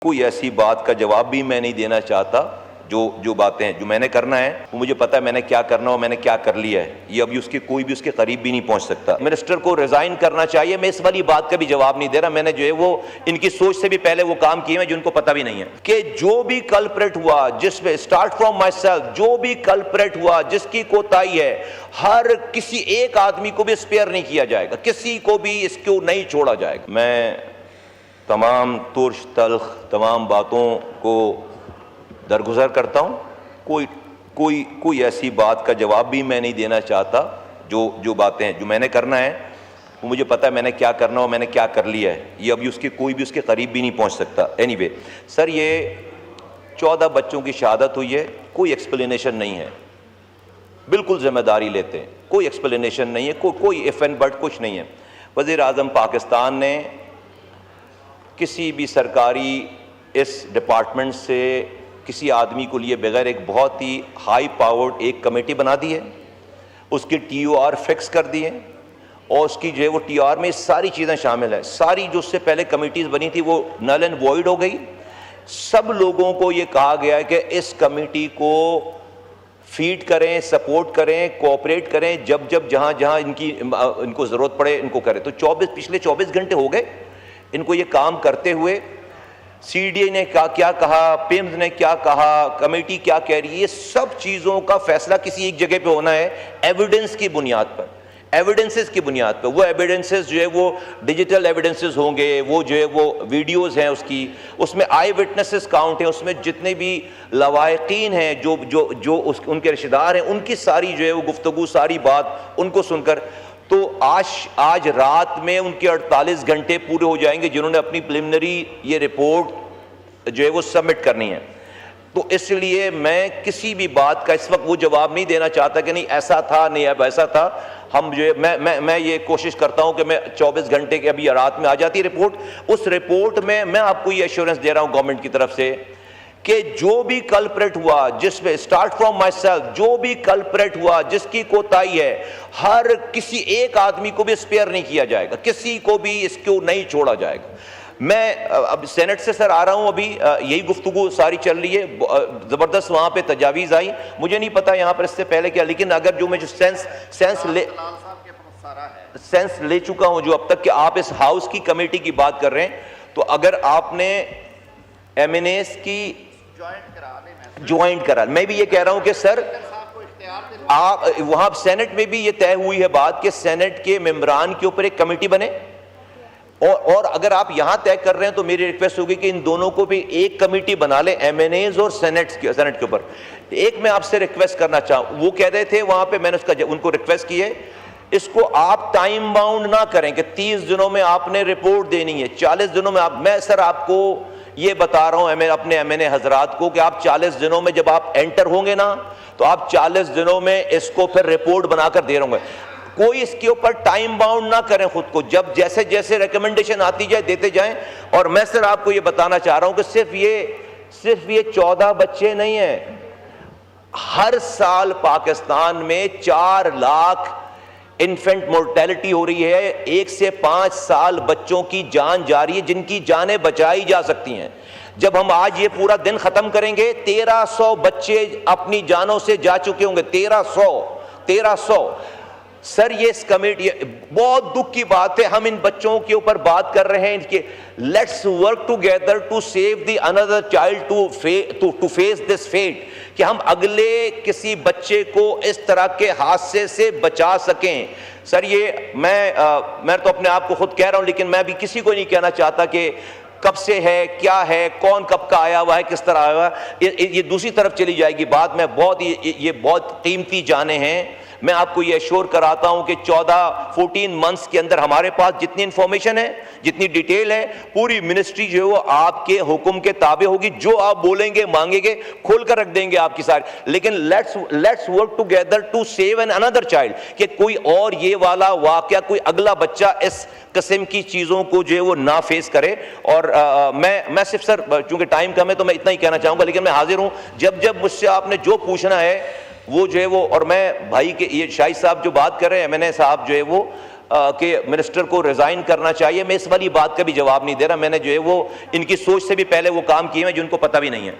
कोई ऐसी बात का जवाब भी मैं नहीं देना चाहता। जो बातें हैं, जो मैंने करना है वो मुझे पता है मैंने क्या करना और मैंने क्या कर लिया है। ये अभी कोई भी उसके करीब भी नहीं पहुंच सकता। मिनिस्टर को रिजाइन करना चाहिए। मैं इस वाली बात का भी जवाब नहीं दे रहा। मैंने जो है वो इनकी सोच से भी पहले वो काम किए हैं जो उनको पता भी नहीं है कि जो भी कल्प्रेट हुआ, जिसमें स्टार्ट फ्रॉम माई सेल्फ, जो भी कल्प्रेट हुआ, जिसकी कोताही है, हर किसी एक आदमी को भी स्पेयर नहीं किया जाएगा, किसी को भी इसको नहीं छोड़ा जाएगा। मैं तमाम तुर्श तल्ख तमाम बातों को दरगुजर करता हूँ। कोई ऐसी बात का जवाब भी मैं नहीं देना चाहता। जो बातें हैं, जो मैंने करना है वो मुझे पता है मैंने क्या करना और मैंने क्या कर लिया है। ये अभी कोई भी उसके करीब भी नहीं पहुँच सकता। एनीवे सर, ये 14 बच्चों की शहादत हुई है, कोई एक्सप्लेनेशन नहीं है। बिल्कुल जिम्मेदारी लेते हैं, कोई एक्सप्लेनेशन नहीं है, कोई इफ एंड बट कुछ नहीं है। वज़ीर आज़म पाकिस्तान ने किसी भी सरकारी इस डिपार्टमेंट से किसी आदमी को लिए बगैर एक बहुत ही हाई पावर्ड एक कमेटी बना दी है, उसकी TOR फिक्स कर दी है और उसकी जो है वो TOR में सारी चीज़ें शामिल है। सारी जो उससे पहले कमेटीज़ बनी थी वो नल एंड वॉइड हो गई। सब लोगों को ये कहा गया है कि इस कमेटी को फीड करें, सपोर्ट करें, कोऑपरेट करें, जब जहाँ इनको ज़रूरत पड़े इनको करें। तो पिछले 24 घंटे हो गए इनको ये काम करते हुए। CDA ने क्या कहा, PIMS ने क्या कहा, कमेटी क्या कह रही है, ये सब चीज़ों का फैसला किसी एक जगह पे होना है एविडेंस की बुनियाद पर, एविडेंसेस की बुनियाद पर। वो एविडेंसेस जो है वो डिजिटल एविडेंसेस होंगे, वो जो है वो वीडियोस हैं उसमें आई विटनेसेस काउंट है, उसमें जितने भी लवाहिकीन हैं उनके रिश्तेदार हैं, उनकी सारी जो है वो गुफ्तगू, सारी बात उनको सुनकर तो आज रात में उनके 48 घंटे पूरे हो जाएंगे जिन्होंने अपनी प्रिलिमिनरी ये रिपोर्ट जो है वो सबमिट करनी है। तो इसलिए मैं किसी भी बात का इस वक्त वो जवाब नहीं देना चाहता कि नहीं ऐसा था, नहीं अब ऐसा था। हम जो है मैं ये कोशिश करता हूं कि मैं 24 घंटे के अभी रात में आ जाती है रिपोर्ट। उस रिपोर्ट में मैं आपको ये एश्योरेंस दे रहा हूं गवर्नमेंट की तरफ से कि जो भी कल्प्रेट हुआ, जिसमें स्टार्ट फ्रॉम माई सेल्फ, जो भी कल्प्रेट हुआ, जिसकी कोताही है, हर किसी एक आदमी को भी स्पेयर नहीं किया जाएगा, किसी को भी इसको नहीं छोड़ा जाएगा। मैं अब सेनेट से सर आ रहा हूं, अभी यही गुफ्तगू सारी चल रही है। जबरदस्त वहां पे तजावीज़ आई, मुझे नहीं पता यहां पर इससे पहले क्या, लेकिन अगर जो मैं जो सेंस ले चुका हूं जो अब तक कि आप इस हाउस की कमेटी की बात कर रहे हैं, तो अगर आपने MNAs की ज्वाइंट करा, मैं भी ये कह रहा हूं कि सर आप वहां सेनेट में भी ये तय हुई है बात कि सेनेट के मेंबरान के ऊपर एक कमेटी बने और अगर आप यहां तय कर रहे हैं तो मेरी रिक्वेस्ट होगी कि इन दोनों को भी एक कमेटी बना ले, MNAs और सेनेट के ऊपर। एक मैं आपसे रिक्वेस्ट करना चाहूं, वो कह रहे थे वहां पे, मैंने उनको रिक्वेस्ट की है, इसको आप टाइम बाउंड ना करें कि 30 दिनों में आपने रिपोर्ट देनी है, 40 दिनों में मैं सर आपको ये बता रहा हूं अपने MNA हजरात को कि आप 40 दिनों में जब आप एंटर होंगे ना, तो आप 40 दिनों में इसको फिर रिपोर्ट बनाकर दे रहे होंगे। कोई इसके ऊपर टाइम बाउंड ना करें खुद को, जब जैसे जैसे रिकमेंडेशन आती जाए देते जाएं। और मैं सर आपको ये बताना चाह रहा हूं कि सिर्फ ये 14 बच्चे नहीं हैं, हर साल पाकिस्तान में 4 लाख इन्फेंट मोर्टेलिटी हो रही है। 1 से 5 साल बच्चों की जान जा रही है जिनकी जानें बचाई जा सकती हैं। जब हम आज ये पूरा दिन खत्म करेंगे, 1300 बच्चे अपनी जानों से जा चुके होंगे। 1300 सर, ये इस कमेटी, बहुत दुख की बात है, हम इन बच्चों के ऊपर बात कर रहे हैं इनके let's work together to save the another child to face this fate, कि हम अगले किसी बच्चे को इस तरह के हादसे से बचा सकें। सर ये मैं तो अपने आप को खुद कह रहा हूं, लेकिन मैं भी किसी को नहीं कहना चाहता कि कब से है, क्या है, कौन कब का आया हुआ है, किस तरह आया हुआ है, ये दूसरी तरफ चली जाएगी बात। मैं ये बहुत कीमती जाने हैं। मैं आपको ये एश्योर कराता हूं कि 14 मंथ्स के अंदर हमारे पास जितनी इंफॉर्मेशन है, जितनी डिटेल है, पूरी मिनिस्ट्री जो है वो आपके हुक्म के ताबे होगी। जो आप बोलेंगे, मांगेंगे, खोल कर रख देंगे आपकी सारी। लेकिन let's work together to save an another child, कि कोई और ये वाला वाकया, कोई अगला बच्चा इस किस्म की चीज़ों को जो है वो ना फेस करे। और मैं सिर्फ सर, चूंकि टाइम कम है तो मैं इतना ही कहना चाहूँगा, लेकिन मैं हाजिर हूँ जब मुझसे आपने जो पूछना है वो जो है वो। और मैं भाई के ये शाहिद साहब जो बात कर रहे हैं, MNA साहब जो है वो, कि मिनिस्टर को रिजाइन करना चाहिए, मैं इस वाली बात का भी जवाब नहीं दे रहा। मैंने जो है वो इनकी सोच से भी पहले वो काम किए हैं जिनको पता भी नहीं है।